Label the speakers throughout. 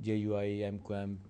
Speaker 1: JUI, MQM,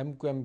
Speaker 1: MQM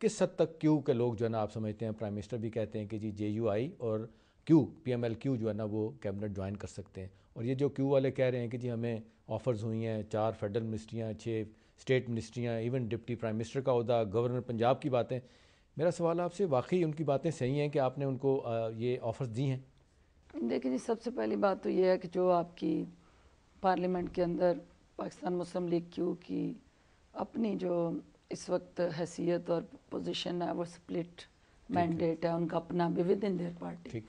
Speaker 1: کس حد تک کیو کے لوگ جو ہے نا آپ سمجھتے ہیں، پرائم منسٹر بھی کہتے ہیں کہ جی JUI اور کیو PML جو ہے نا وہ کیبنٹ جوائن کر سکتے ہیں، اور یہ جو کیو والے کہہ رہے ہیں کہ جی ہمیں آفرز ہوئی ہیں 4 فیڈرل منسٹریاں، 6 اسٹیٹ منسٹریاں، ایون ڈپٹی پرائم منسٹر کا عہدہ، گورنر پنجاب کی باتیں. میرا سوال آپ سے، واقعی ان کی باتیں صحیح ہیں کہ آپ نے ان کو یہ آفرز دی ہیں؟
Speaker 2: دیکھیں جی، سب سے پہلی بات تو یہ ہے کہ جو آپ کی پارلیمنٹ کے اندر پاکستان مسلم لیگ کیو کی اپنی جو اس وقت حیثیت اور پوزیشن ہے وہ سپلٹ مینڈیٹ ہے ان کا اپنا بھی ود ان دیئر پارٹی،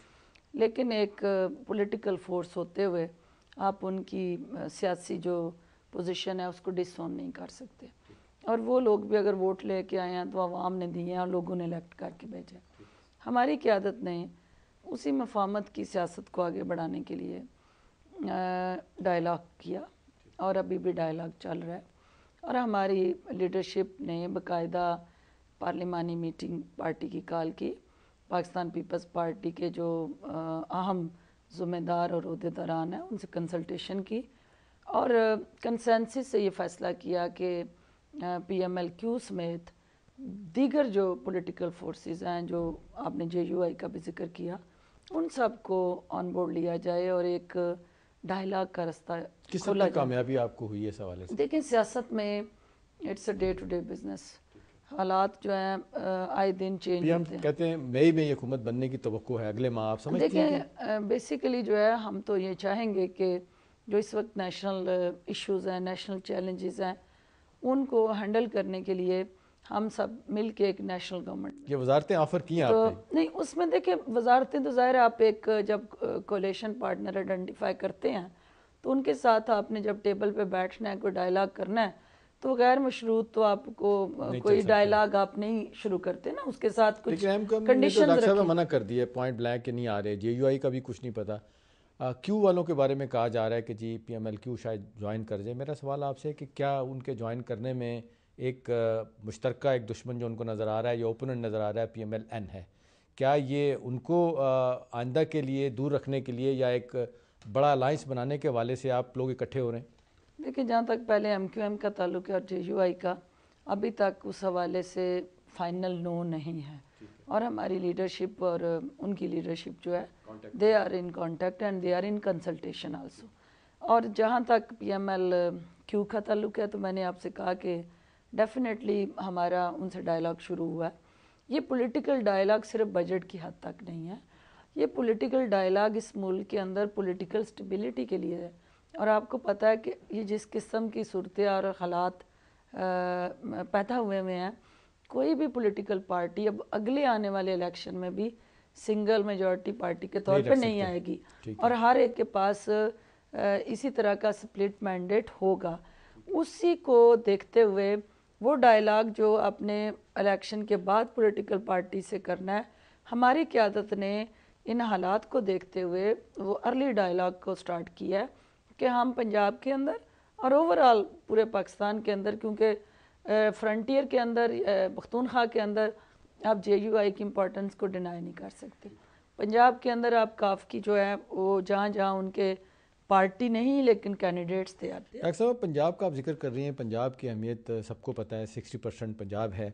Speaker 2: لیکن ایک پولیٹیکل فورس ہوتے ہوئے آپ ان کی سیاسی جو پوزیشن ہے اس کو ڈس اون نہیں کر سکتے، اور وہ لوگ بھی اگر ووٹ لے کے آئے ہیں تو عوام نے دیے ہیں اور لوگوں نے الیکٹ کر کے بھیجے. ہماری قیادت نے اسی مفاہمت کی سیاست کو آگے بڑھانے کے لیے ڈائلاگ کیا، اور ابھی بھی ڈائلاگ چل رہا ہے، اور ہماری لیڈرشپ نے باقاعدہ پارلیمانی میٹنگ پارٹی کی کال کی، پاکستان پیپلز پارٹی کے جو اہم ذمہ دار اور عہدیداران ہیں ان سے کنسلٹیشن کی، اور کنسنسس سے یہ فیصلہ کیا کہ PML سمیت دیگر جو پولیٹیکل فورسز ہیں، جو آپ نے JUI کا بھی ذکر کیا، ان سب کو آن بورڈ لیا جائے اور ایک ڈائلاگ کا رستہ
Speaker 1: کس
Speaker 2: کھولا
Speaker 1: حد تک
Speaker 2: جائے.
Speaker 1: کامیابی آپ کو ہوئی ہے اس حوالے سے؟
Speaker 2: دیکھیں سیاست میں it's a day to day business, حالات جو ہیں آئے دن چینج
Speaker 1: ہم
Speaker 2: ہوتے ہیں.
Speaker 1: کہتے ہیں مئی میں یہ حکومت بننے کی توقع ہے، اگلے ماہ، آپ سمجھتی ہیں کہ
Speaker 2: دیکھیں بیسیکلی جو ہے ہم تو یہ چاہیں گے کہ جو اس وقت نیشنل ایشوز ہیں، نیشنل چیلنجز ہیں، ان کو ہینڈل کرنے کے لیے ہم سب مل کے ایک نیشنل گورنمنٹ،
Speaker 1: یہ وزارتیں آفر کی ہیں آپ
Speaker 2: تو
Speaker 1: نے؟
Speaker 2: نہیں اس میں دیکھیں وزارتیں تو ظاہر ہے آپ ایک جب کولیشن پارٹنر آئیڈینٹیفائی کرتے ہیں تو ان کے ساتھ آپ نے جب ٹیبل پہ بیٹھنا ہے، کوئی ڈائلاگ کرنا ہے، تو غیر مشروط تو آپ کو کوئی ڈائلاگ آپ نہیں شروع کرتے نا، اس کے ساتھ کچھ
Speaker 1: لیکن نے تو
Speaker 2: کنڈیشنز
Speaker 1: ڈاکٹر صاحب
Speaker 2: رکھیں.
Speaker 1: منع کر دی ہے پوائنٹ بلینک کہ نہیں آ رہے، JUI کا بھی کچھ نہیں پتا. کیو والوں کے بارے میں کہا جا رہا ہے کہ جی PML شاید جوائن کر جائے. میرا سوال آپ سے کہ کیا ان کے جوائن کرنے میں ایک مشترکہ ایک دشمن جو ان کو نظر آ رہا ہے یا اوپوننٹ نظر آ رہا ہے PMLN ہے، کیا یہ ان کو آئندہ کے لیے دور رکھنے کے لیے یا ایک بڑا الائنس بنانے کے حوالے سے آپ لوگ اکٹھے ہو رہے ہیں؟
Speaker 2: دیکھیں جہاں تک پہلے MQM کا تعلق ہے اور JUI کا، ابھی تک اس حوالے سے فائنل نو نہیں ہے، اور ہماری لیڈرشپ اور ان کی لیڈرشپ جو ہے they are in contact and they are in consultation also. اور جہاں تک PMLQ کا تعلق ہے تو میں نے آپ سے کہا کہ ڈیفینیٹلی ہمارا ان سے ڈائلاگ شروع ہوا ہے. یہ پولیٹیکل ڈائلاگ صرف بجٹ کی حد تک نہیں ہے، یہ پولیٹیکل ڈائلاگ اس ملک کے اندر پولیٹیکل سٹیبلٹی کے لیے ہے. اور آپ کو پتہ ہے کہ یہ جس قسم کی صورتحال اور حالات پیدا ہوئے ہیں، کوئی بھی پولیٹیکل پارٹی اب اگلے آنے والے الیکشن میں بھی سنگل میجورٹی پارٹی کے طور پہ نہیں آئے گی، اور ہر ایک کے پاس اسی طرح کا سپلٹ مینڈیٹ ہوگا. اسی کو دیکھتے ہوئے وہ ڈائلاگ جو اپنے الیکشن کے بعد پولیٹیکل پارٹی سے کرنا ہے، ہماری قیادت نے ان حالات کو دیکھتے ہوئے وہ ارلی ڈائلاگ کو سٹارٹ کیا ہے کہ ہم پنجاب کے اندر اور اوورآل پورے پاکستان کے اندر، کیونکہ فرنٹیئر کے اندر پختونخوا کے اندر آپ JUI کی امپورٹنس کو ڈینائی نہیں کر سکتے. پنجاب کے اندر آپ کاف کی جو ہے وہ جہاں جہاں ان کے پارٹی نہیں لیکن کینڈیڈیٹس تھے آتے ہیں.
Speaker 1: ڈاکٹر صاحب پنجاب کا آپ ذکر کر رہی ہیں، پنجاب کی اہمیت سب کو پتہ ہے، 60% پنجاب ہے.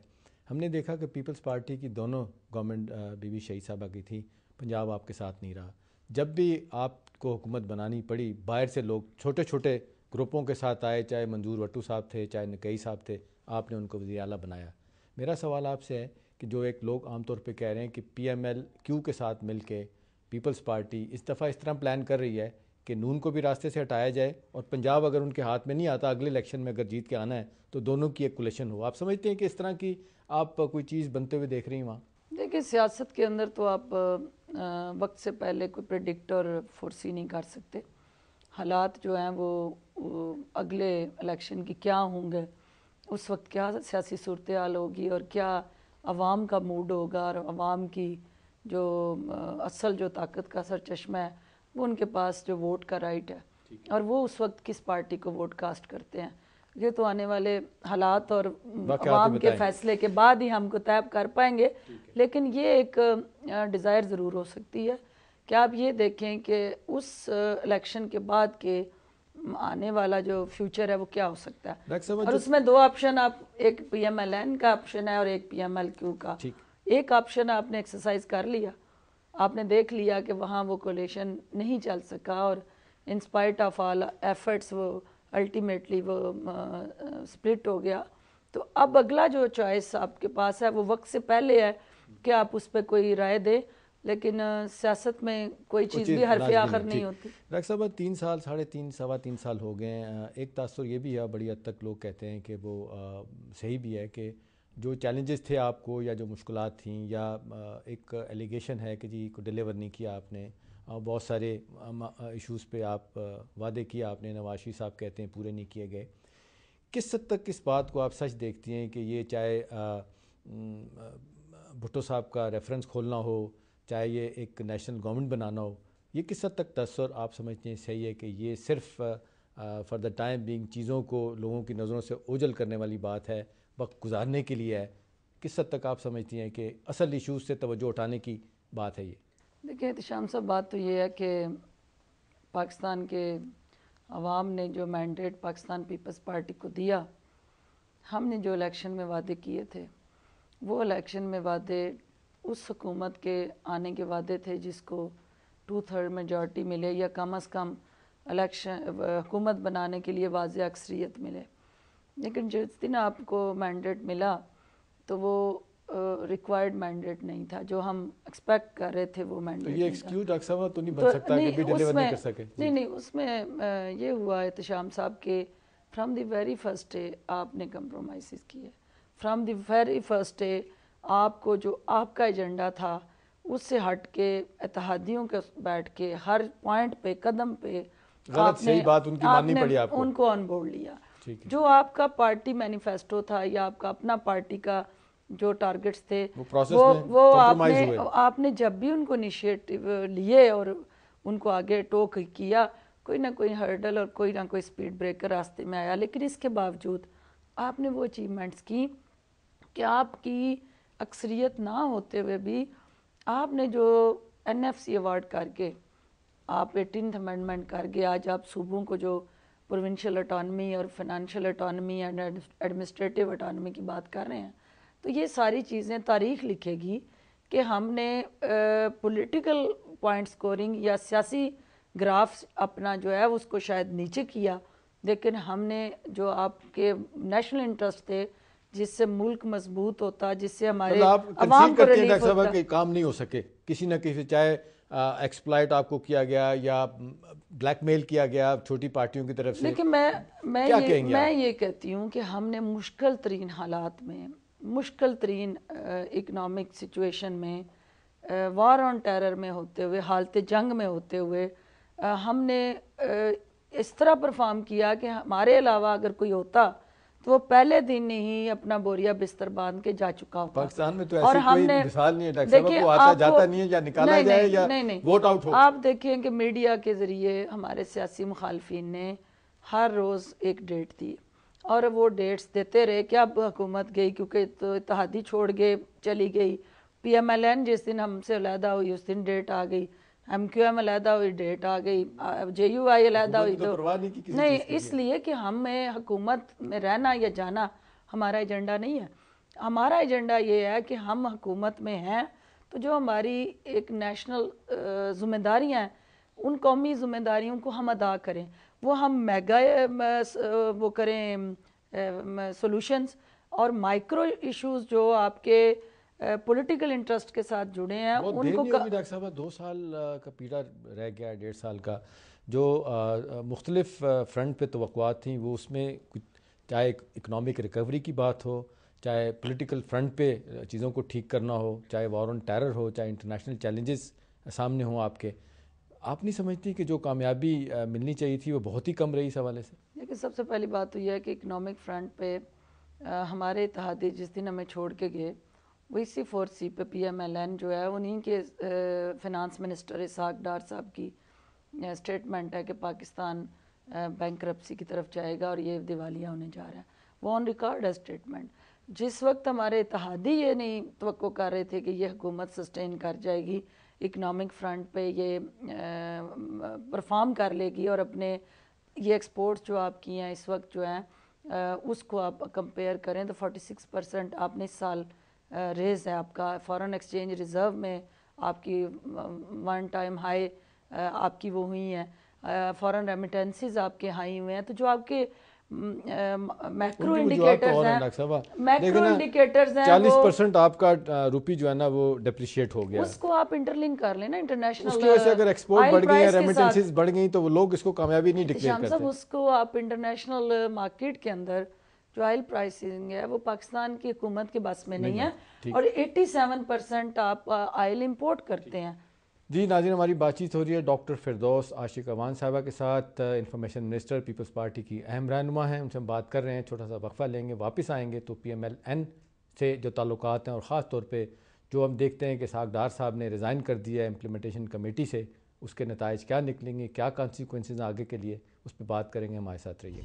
Speaker 1: ہم نے دیکھا کہ پیپلز پارٹی کی دونوں گورنمنٹ بی بی شہید صاحبہ کی تھی، پنجاب آپ کے ساتھ نہیں رہا. جب بھی آپ کو حکومت بنانی پڑی، باہر سے لوگ چھوٹے چھوٹے گروپوں کے ساتھ آئے، چاہے منظور وٹو صاحب تھے، چاہے نکئی صاحب تھے، آپ نے ان کو وزیر اعلیٰ بنایا. میرا سوال آپ سے ہے کہ جو ایک لوگ عام طور پہ کہہ رہے ہیں کہ PMLQ کے ساتھ مل کے پیپلز پارٹی اس دفعہ اس طرح پلان کر رہی ہے کہ نون کو بھی راستے سے ہٹایا جائے، اور پنجاب اگر ان کے ہاتھ میں نہیں آتا، اگلے الیکشن میں اگر جیت کے آنا ہے تو دونوں کی ایک کولیشن ہو. آپ سمجھتے ہیں کہ اس طرح کی آپ کوئی چیز بنتے ہوئے دیکھ رہی ہیں وہاں؟
Speaker 2: دیکھیں سیاست کے اندر تو آپ وقت سے پہلے کوئی پریڈکٹ اور فورسی نہیں کر سکتے. حالات جو ہیں وہ اگلے الیکشن کی کیا ہوں گے، اس وقت کیا سیاسی صورتحال ہوگی اور کیا عوام کا موڈ ہوگا، اور عوام کی جو اصل جو طاقت کا سرچشمہ ہے وہ ان کے پاس جو ووٹ کا رائٹ ہے، اور وہ اس وقت کس پارٹی کو ووٹ کاسٹ کرتے ہیں، یہ تو آنے والے حالات اور عوام کے فیصلے کے بعد ہی ہم کو طے کر پائیں گے. لیکن یہ ایک ڈیزائر ضرور ہو سکتی ہے کہ آپ یہ دیکھیں کہ اس الیکشن کے بعد کے آنے والا جو فیوچر ہے وہ کیا ہو سکتا ہے.
Speaker 1: ڈاکٹر صاحب
Speaker 2: اور اس میں دو آپشن، آپ ایک PMLN کا آپشن ہے اور ایک PMLQ کا. ایک آپشن آپ نے ایکسرسائز کر لیا، آپ نے دیکھ لیا کہ وہاں وہ کولیشن نہیں چل سکا اور in spite of all efforts وہ الٹیمیٹلی وہ سپلٹ ہو گیا. تو اب اگلا جو چوائس آپ کے پاس ہے وہ وقت سے پہلے ہے کہ آپ اس پہ کوئی رائے دیں، لیکن سیاست میں کوئی چیز بھی حرف آخر نہیں ہوتی.
Speaker 1: ڈاکٹر صاحب 3 سال 3.5 سوا 3 سال ہو گئے ہیں. ایک تاثر یہ بھی ہے بڑی حد تک لوگ کہتے ہیں کہ وہ صحیح بھی ہے کہ جو چیلنجز تھے آپ کو یا جو مشکلات تھیں یا ایک ایلیگیشن ہے کہ جی کو ڈیلیور نہیں کیا آپ نے، بہت سارے ایشوز پہ آپ وعدے کیا آپ نے، نواز شریف صاحب کہتے ہیں پورے نہیں کیے گئے. کس حد تک اس بات کو آپ سچ دیکھتی ہیں کہ یہ چاہے بھٹو صاحب کا ریفرنس کھولنا ہو، چاہے یہ ایک نیشنل گورنمنٹ بنانا ہو، یہ کس حد تک تاثر آپ سمجھتے ہیں صحیح ہے کہ یہ صرف فار دا ٹائم بینگ چیزوں کو لوگوں کی نظروں سے اوجھل کرنے والی بات ہے، وقت گزارنے کے لیے ہے؟ کس حد تک آپ سمجھتی ہیں کہ اصل ایشوز سے توجہ اٹھانے کی بات ہے یہ؟
Speaker 2: دیکھیں احتشام صاحب، بات تو یہ ہے کہ پاکستان کے عوام نے جو مینڈیٹ پاکستان پیپلز پارٹی کو دیا، ہم نے جو الیکشن میں وعدے کیے تھے وہ الیکشن میں وعدے اس حکومت کے آنے کے وعدے تھے جس کو 2/3 میجورٹی ملے یا کم از کم حکومت بنانے کے لیے واضح اکثریت ملے. لیکن جس دن آپ کو مینڈیٹ ملا تو وہ ریکوائرڈ مینڈیٹ نہیں تھا جو ہم ایکسپیکٹ کر رہے تھے. وہ مینڈیٹ
Speaker 1: تو یہ ایکسکیوز ڈاکٹر صاحب تو نہیں بن سکتا کہ بھی ڈیلیور نہیں کر سکے؟
Speaker 2: نہیں، اس میں یہ ہوا احتشام صاحب کہ from the very first day آپ نے کمپرومائزز کیے. From the very first day آپ کو جو آپ کا ایجنڈا تھا اس سے ہٹ کے اتحادیوں کے بیٹھ کے ہر پوائنٹ پہ قدم پہ
Speaker 1: غلط صحیح بات ان کی ماننی پڑی آپ کو،
Speaker 2: ان کو آن بورڈ لیا. جو آپ کا پارٹی مینیفیسٹو تھا یا آپ کا اپنا پارٹی کا جو ٹارگٹس تھے وہ آپ نے جب بھی ان کو انیشیٹو لیے اور ان کو آگے ٹوک کیا، کوئی نہ کوئی ہرڈل اور کوئی نہ کوئی سپیڈ بریکر راستے میں آیا. لیکن اس کے باوجود آپ نے وہ اچیومنٹس کی کہ آپ کی اکثریت نہ ہوتے ہوئے بھی آپ نے جو NFC ایوارڈ کر کے، آپ 18th امینڈمنٹ کر کے آج آپ صوبوں کو جو پروونشل اٹانومی اور financial autonomy and administrative autonomy کی بات کر رہے ہیں. تو یہ ساری چیزیں تاریخ لکھے گی کہ ہم نے پولیٹیکل پوائنٹ سکورنگ یا سیاسی گراف اپنا جو ہے اس کو شاید نیچے کیا، لیکن ہم نے جو آپ کے نیشنل انٹرسٹ تھے جس سے ملک مضبوط ہوتا، جس سے ہمارے عوام کو ریلیف ہوتا.
Speaker 1: کہ کام نہیں ہو سکے کسی نہ کسی، چاہے ایکسپلائٹ آپ کو کیا گیا یا بلیک میل کیا گیا چھوٹی پارٹیوں کی طرف سے.
Speaker 2: لیکن میں یہ کہتی ہوں کہ ہم نے مشکل ترین حالات میں، مشکل ترین اکنامک سچویشن میں، وار آن ٹیرر میں ہوتے ہوئے، حالت جنگ میں ہوتے ہوئے ہم نے اس طرح پرفارم کیا کہ ہمارے علاوہ اگر کوئی ہوتا تو وہ پہلے دن ہی اپنا بوریا بستر باندھ کے جا چکا ہوتا.
Speaker 1: پاکستان میں تو ایسی کوئی مثال نہیں ہے ڈاکٹر صاحب، کو آتا جاتا نہیں ہے یا نکالا جائے یا ووٹ آؤٹ ہو.
Speaker 2: آپ دیکھیں کہ میڈیا کے ذریعے ہمارے سیاسی مخالفین نے ہر روز ایک ڈیٹ دی اور وہ ڈیٹس دیتے رہے کہ اب حکومت گئی کیونکہ تو اتحادی چھوڑ گئے چلی گئی. PMLN جس دن ہم سے علیحدہ ہوئی اس دن ڈیٹ آ گئی، MQM علیحدہ ہوئی ڈیٹ آ گئی، JUI علیحدہ ہوئی. تو نہیں، اس لیے کہ ہمیں حکومت میں رہنا یا جانا ہمارا ایجنڈا نہیں ہے. ہمارا ایجنڈا یہ ہے کہ ہم حکومت میں ہیں تو جو ہماری ایک نیشنل ذمہ داریاں ہیں ان قومی ذمہ داریوں کو ہم ادا کریں. وہ ہم میگا وہ کریں سولوشنز اور مائکرو ایشوز جو آپ کے پولیٹیکل انٹرسٹ کے ساتھ جڑے ہیں ان کو.
Speaker 1: ڈاکٹر صاحب 2 سال کا پیڑا رہ گیا، 1.5 سال کا، جو مختلف فرنٹ پہ توقعات تھیں وہ اس میں چاہے اکنامک ریکوری کی بات ہو، چاہے پولیٹیکل فرنٹ پہ چیزوں کو ٹھیک کرنا ہو، چاہے وار آن ٹیرر ہو، چاہے انٹرنیشنل چیلنجز سامنے ہوں آپ نہیں سمجھتی کہ جو کامیابی ملنی چاہیے تھی وہ بہت ہی کم رہی اس حوالے سے؟
Speaker 2: لیکن سب سے پہلی بات تو یہ ہے کہ اکنامک فرنٹ پہ ہمارے اتحادی جس دن ہمیں چھوڑ کے گئے وہ اسی 4C پہ PMLN جو ہے انہیں کے فنانس منسٹر اسحاق ڈار صاحب کی اسٹیٹمنٹ ہے کہ پاکستان بینکرپسی کی طرف جائے گا اور یہ دیوالیہ ہونے جا رہا ہے. وہ آن ریکارڈ ہے اسٹیٹمنٹ. جس وقت ہمارے اتحادی یہ نہیں توقع کر رہے تھے کہ یہ حکومت سسٹین کر جائے گی، اکنامک فرنٹ پہ یہ پرفارم کر لے گی اور اپنے یہ ایکسپورٹس جو آپ کی ہیں اس وقت جو ہیں اس کو آپ کمپیئر کریں تو 46% آپ نے اس سال ریز ہے آپ کا فارن ایکسچینج ریزرو میں آپ کی ون ٹائم ہائی آپ کی وہ ہوئی ہیں فارن ریمیٹنسز آپ کے ہائی ہوئے ہیں تو جو آپ کے میکرو انڈیکیٹرز ہیں
Speaker 1: 40% آپ کا روپی جو ہے نا وہ ڈیپریشیٹ ہو گیا
Speaker 2: اس کو آپ انٹرلنک کر لیں نا انٹرنیشنل
Speaker 1: اس کی وجہ سے اگر ایکسپورٹ بڑھ گئی ہیں ریمیٹنسز بڑھ گئی تو وہ لوگ اس کو کامیابی نہیں ڈکلیئر کرتے
Speaker 2: صاحب اس کو آپ انٹرنیشنل مارکیٹ کے اندر جو آئل پرائسنگ ہے وہ پاکستان کی حکومت کے بس میں نہیں ہے اور 87% آپ آئل امپورٹ کرتے ہیں.
Speaker 1: جی ناظرین ہماری بات چیت ہو رہی ہے ڈاکٹر فردوس عاشق اوان صاحبہ کے ساتھ انفارمیشن منسٹر پیپلز پارٹی کی اہم رہنما ہیں. ان سے ہم بات کر رہے ہیں, چھوٹا سا وقفہ لیں گے, واپس آئیں گے تو PMLN سے جو تعلقات ہیں اور خاص طور پہ جو ہم دیکھتے ہیں کہ اسحاق ڈار صاحب نے ریزائن کر دیا ہے امپلیمنٹیشن کمیٹی سے, اس کے نتائج کیا نکلیں گے, کیا کانسیکوینسز آگے کے لیے, اس پہ بات کریں گے. ہمارے ساتھ رہیے.